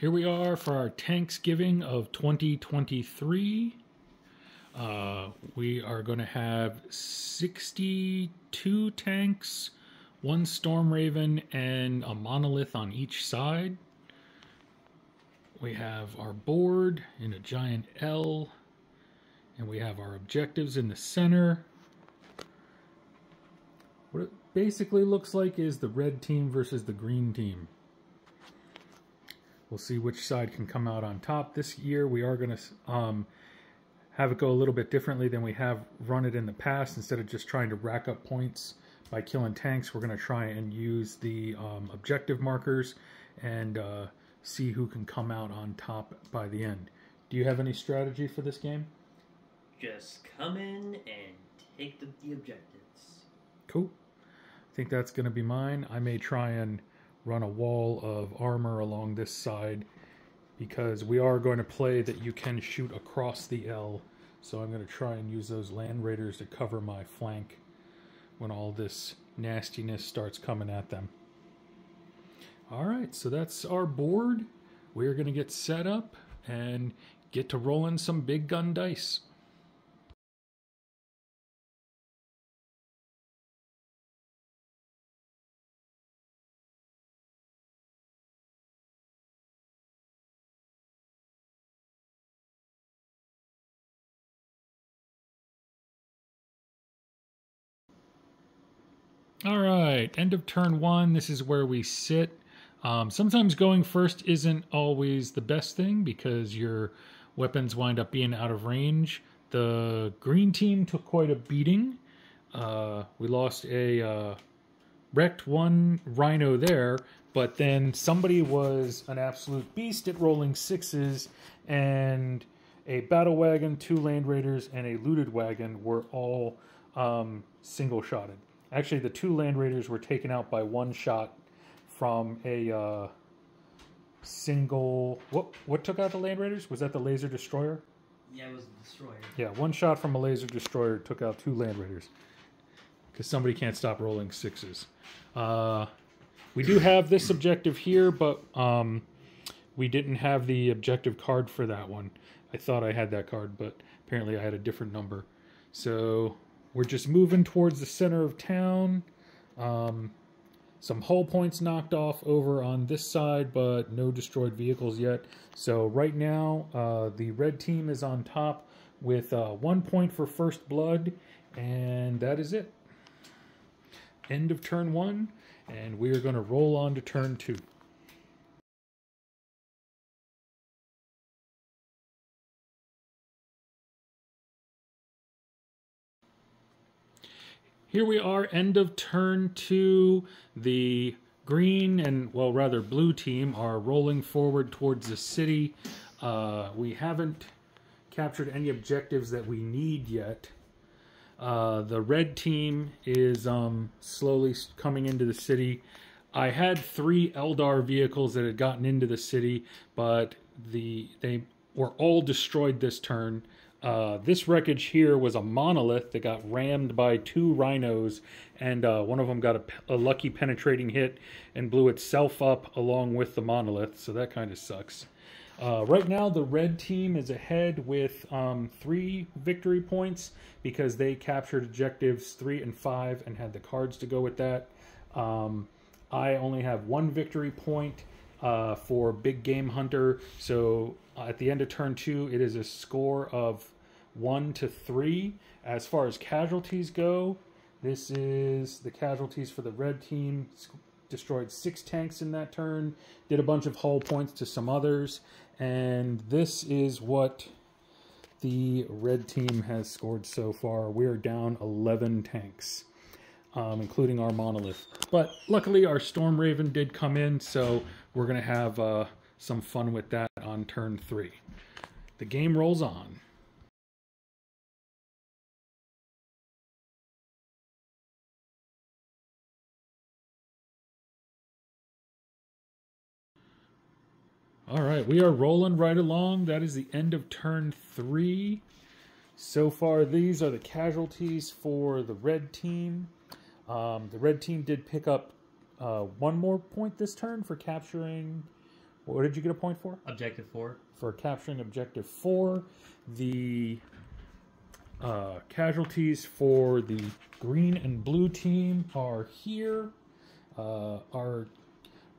Here we are for our Tanksgiving of 2023. We are going to have 62 tanks, one Storm Raven, and a monolith on each side. We have our board in a giant L, and we have our objectives in the center. What it basically looks like is the red team versus the green team. We'll see which side can come out on top. This year we are going to have it go a little bit differently than we have run it in the past. Instead of just trying to rack up points by killing tanks, we're going to try and use the objective markers and see who can come out on top by the end. Do you have any strategy for this game? Just come in and take the objectives. Cool. I think that's going to be mine. I may try and run a wall of armor along this side because we are going to play that you can shoot across the L. So I'm going to try and use those land raiders to cover my flank when all this nastiness starts coming at them. Alright, so that's our board. We're going to get set up and get to rolling some big gun dice. Alright, end of turn one. This is where we sit. Sometimes going first isn't always the best thing because your weapons wind up being out of range. The green team took quite a beating. We lost a wrecked one rhino there, but then somebody was an absolute beast at rolling sixes, and a battle wagon, 2 land raiders, and a looted wagon were all single-shotted. Actually, the 2 land raiders were taken out by 1 shot from a single... What took out the land raiders? Was that the laser destroyer? Yeah, it was the destroyer. Yeah, 1 shot from a laser destroyer took out 2 land raiders. Because somebody can't stop rolling sixes. We do have this objective here, but we didn't have the objective card for that one. I thought I had that card, but apparently I had a different number. So we're just moving towards the center of town. Some hull points knocked off over on this side, but no destroyed vehicles yet. So right now, the red team is on top with 1 point for first blood, and that is it. End of turn 1, and we are going to roll on to turn 2. Here we are, end of turn 2. The green and, well, rather blue team are rolling forward towards the city. We haven't captured any objectives that we need yet. The red team is slowly coming into the city. I had 3 Eldar vehicles that had gotten into the city, but they were all destroyed this turn. This wreckage here was a monolith that got rammed by 2 rhinos, and one of them got a lucky penetrating hit and blew itself up along with the monolith, so that kind of sucks. Right now, the red team is ahead with 3 victory points because they captured objectives 3 and 5 and had the cards to go with that. I only have 1 victory point for Big Game Hunter, so at the end of turn 2, it is a score of 1 to 3. As far as casualties go, this is the casualties for the red team. Destroyed 6 tanks in that turn, did a bunch of hull points to some others, and this is what the red team has scored so far. We're down 11 tanks, including our monolith. But luckily our Storm Raven did come in, so we're going to have some fun with that on turn 3. The game rolls on. All right, we are rolling right along. That is the end of turn 3. So far, these are the casualties for the red team. The red team did pick up 1 more point this turn for capturing What did you get a point for? Objective 4. For capturing objective 4. The casualties for the green and blue team are here. Our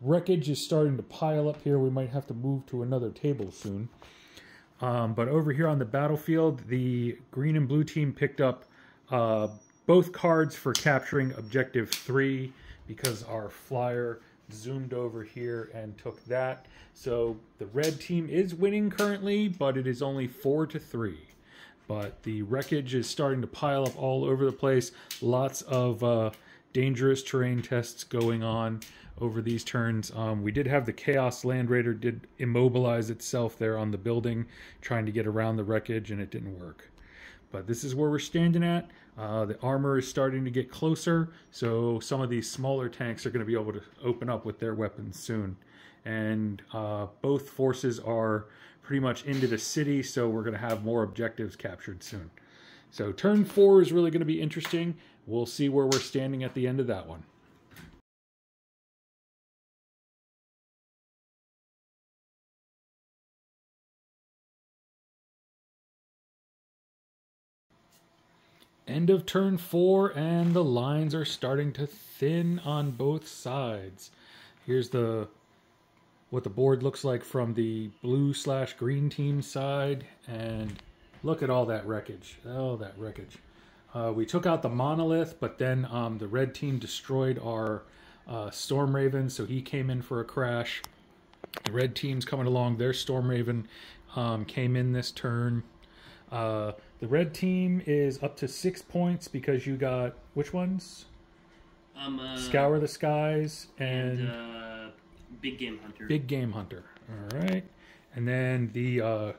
wreckage is starting to pile up here. We might have to move to another table soon. But over here on the battlefield, the green and blue team picked up both cards for capturing objective 3 because our flyer zoomed over here and took that. So the red team is winning currently, but it is only 4-3. But the wreckage is starting to pile up all over the place. Lots of dangerous terrain tests going on over these turns. We did have the Chaos Land Raider did immobilize itself there on the building, trying to get around the wreckage, and it didn't work. But this is where we're standing at. The armor is starting to get closer, so some of these smaller tanks are going to be able to open up with their weapons soon. And both forces are pretty much into the city, so we're going to have more objectives captured soon. So turn 4 is really going to be interesting. We'll see where we're standing at the end of that one. End of turn 4, and the lines are starting to thin on both sides. Here's what the board looks like from the blue/green team side, and look at all that wreckage. Oh, that wreckage. We took out the monolith, but then the red team destroyed our Storm Raven, so he came in for a crash. The red team's coming along. Their Storm Raven came in this turn. The red team is up to 6 points because you got, which ones? Scour the Skies and Big Game Hunter. Big Game Hunter. All right. And then the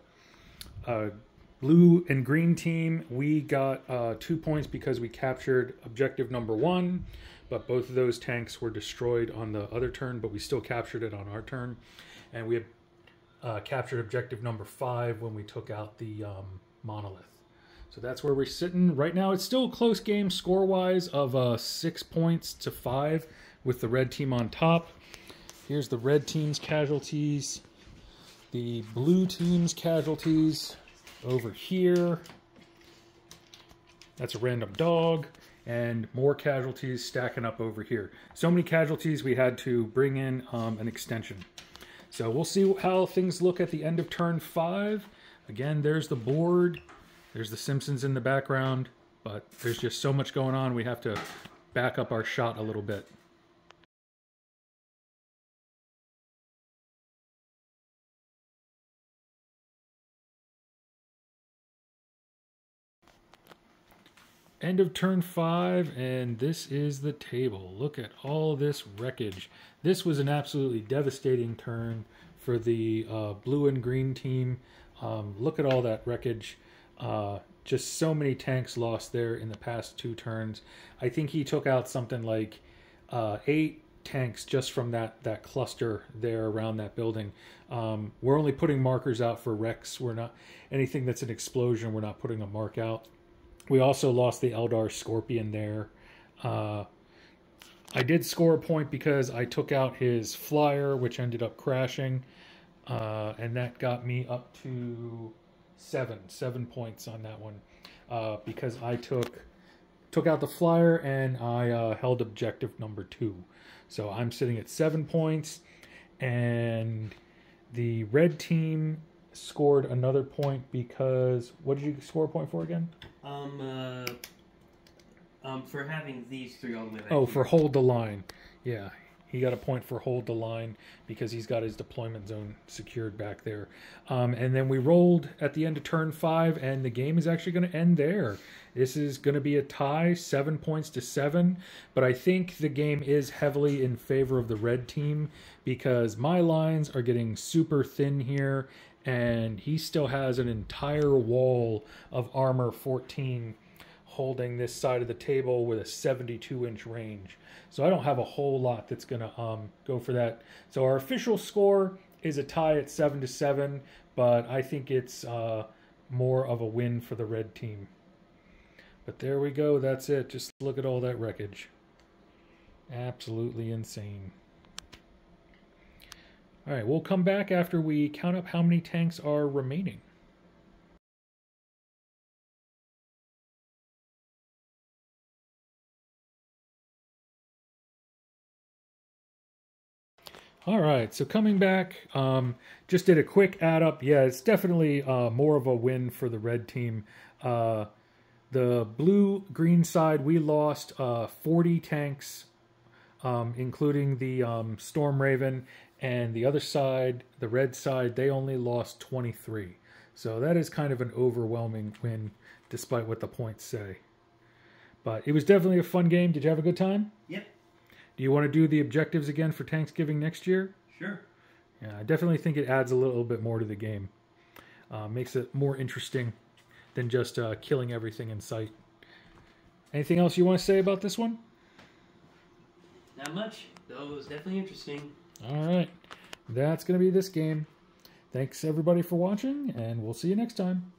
blue and green team, we got 2 points because we captured objective number 1, but both of those tanks were destroyed on the other turn, but we still captured it on our turn. And we had captured objective number 5 when we took out the monolith. So that's where we're sitting. Right now, it's still a close game score-wise of 6 points to 5 with the red team on top. Here's the red team's casualties. The blue team's casualties over here. That's a random dog. And more casualties stacking up over here. So many casualties we had to bring in an extension. So we'll see how things look at the end of turn 5. Again, there's the board. There's the Simpsons in the background, but there's just so much going on, we have to back up our shot a little bit. End of turn 5, and this is the table. Look at all this wreckage. This was an absolutely devastating turn for the blue and green team. Look at all that wreckage. Just so many tanks lost there in the past 2 turns. I think he took out something like 8 tanks just from that cluster there around that building. We're only putting markers out for wrecks. We're not anything that's an explosion. We're not putting a mark out. We also lost the Eldar Scorpion there. I did score a point because I took out his flyer, which ended up crashing, and that got me up to 7 points on that one because I took out the flyer and I held objective number 2. So I'm sitting at 7 points, and the red team scored another point because, what did you score a point for again? For having these 3 all the way back. Oh, for hold the line. Yeah, he got a point for hold the line because he's got his deployment zone secured back there. And then we rolled at the end of turn 5, and the game is actually going to end there. This is going to be a tie, 7 points to 7. But I think the game is heavily in favor of the red team because my lines are getting super thin here, and he still has an entire wall of armor 14 holding this side of the table with a 72-inch range. So I don't have a whole lot that's going to go for that. So our official score is a tie at 7-7, but I think it's more of a win for the red team. But there we go. That's it. Just look at all that wreckage. Absolutely insane. All right, we'll come back after we count up how many tanks are remaining. All right, so coming back, just did a quick add up. Yeah, it's definitely more of a win for the red team. The blue-green side, we lost 40 tanks, including the Storm Raven, and the other side, the red side, they only lost 23. So that is kind of an overwhelming win, despite what the points say. But it was definitely a fun game. Did you have a good time? Yep. Do you want to do the objectives again for Tanksgiving next year? Sure. Yeah, I definitely think it adds a little bit more to the game. Makes it more interesting than just killing everything in sight. Anything else you want to say about this one? Not much, though it was definitely interesting. All right. That's going to be this game. Thanks, everybody, for watching, and we'll see you next time.